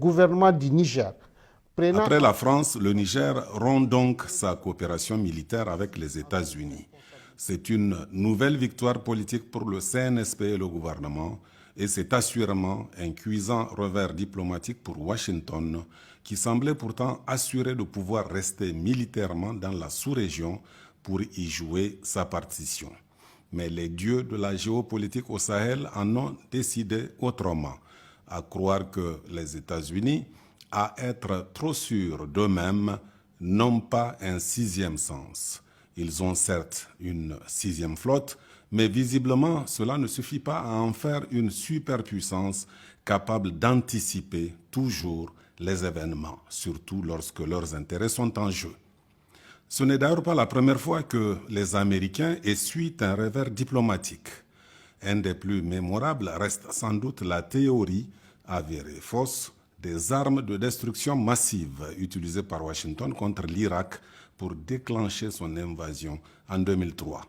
gouvernement du Niger, prenant... Après la France, le Niger rompt donc sa coopération militaire avec les États-Unis. C'est une nouvelle victoire politique pour le CNSP et le gouvernement, et c'est assurément un cuisant revers diplomatique pour Washington, qui semblait pourtant assuré de pouvoir rester militairement dans la sous-région pour y jouer sa partition. Mais les dieux de la géopolitique au Sahel en ont décidé autrement, à croire que les États-Unis, à être trop sûrs d'eux-mêmes, n'ont pas un sixième sens. Ils ont certes une sixième flotte, mais visiblement cela ne suffit pas à en faire une superpuissance capable d'anticiper toujours les événements, surtout lorsque leurs intérêts sont en jeu. Ce n'est d'ailleurs pas la première fois que les Américains essuient un revers diplomatique. Un des plus mémorables reste sans doute la théorie, avérée fausse, des armes de destruction massive utilisées par Washington contre l'Irak pour déclencher son invasion en 2003.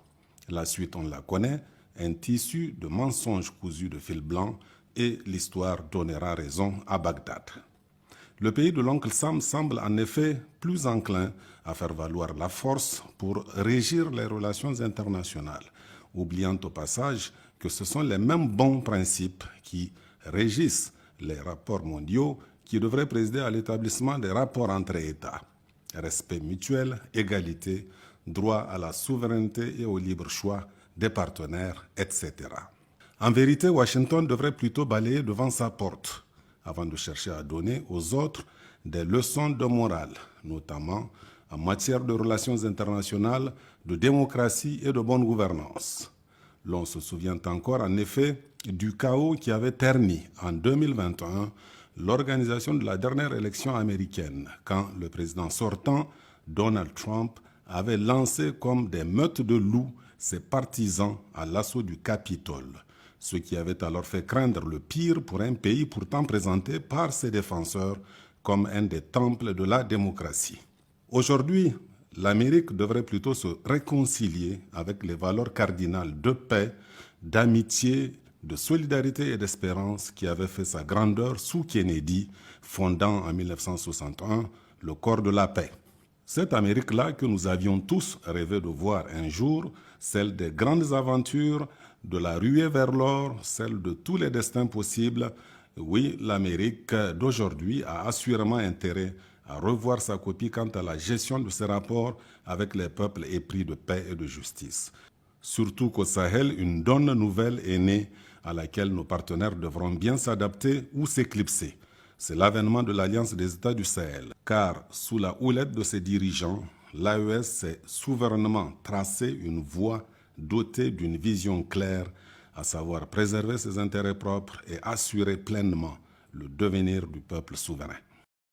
La suite, on la connaît, un tissu de mensonges cousus de fil blanc, et l'histoire donnera raison à Bagdad. Le pays de l'oncle Sam semble en effet plus enclin à faire valoir la force pour régir les relations internationales, oubliant au passage que ce sont les mêmes bons principes qui régissent les rapports mondiaux qui devraient présider à l'établissement des rapports entre États. Respect mutuel, égalité, droit à la souveraineté et au libre choix des partenaires, etc. En vérité, Washington devrait plutôt balayer devant sa porte avant de chercher à donner aux autres des leçons de morale, notamment en matière de relations internationales, de démocratie et de bonne gouvernance. L'on se souvient encore en effet du chaos qui avait terni en 2021 l'organisation de la dernière élection américaine, quand le président sortant, Donald Trump, avait lancé comme des meutes de loups ses partisans à l'assaut du Capitole, ce qui avait alors fait craindre le pire pour un pays pourtant présenté par ses défenseurs comme un des temples de la démocratie. Aujourd'hui, l'Amérique devrait plutôt se réconcilier avec les valeurs cardinales de paix, d'amitié, de solidarité et d'espérance qui avaient fait sa grandeur sous Kennedy, fondant en 1961 le corps de la paix. Cette Amérique-là que nous avions tous rêvé de voir un jour, celle des grandes aventures, de la ruée vers l'or, celle de tous les destins possibles, oui, l'Amérique d'aujourd'hui a assurément intérêt à revoir sa copie quant à la gestion de ses rapports avec les peuples épris de paix et de justice. Surtout qu'au Sahel, une donne nouvelle est née à laquelle nos partenaires devront bien s'adapter ou s'éclipser. C'est l'avènement de l'Alliance des États du Sahel, car sous la houlette de ses dirigeants, l'AES s'est souverainement tracé une voie dotée d'une vision claire, à savoir préserver ses intérêts propres et assurer pleinement le devenir du peuple souverain.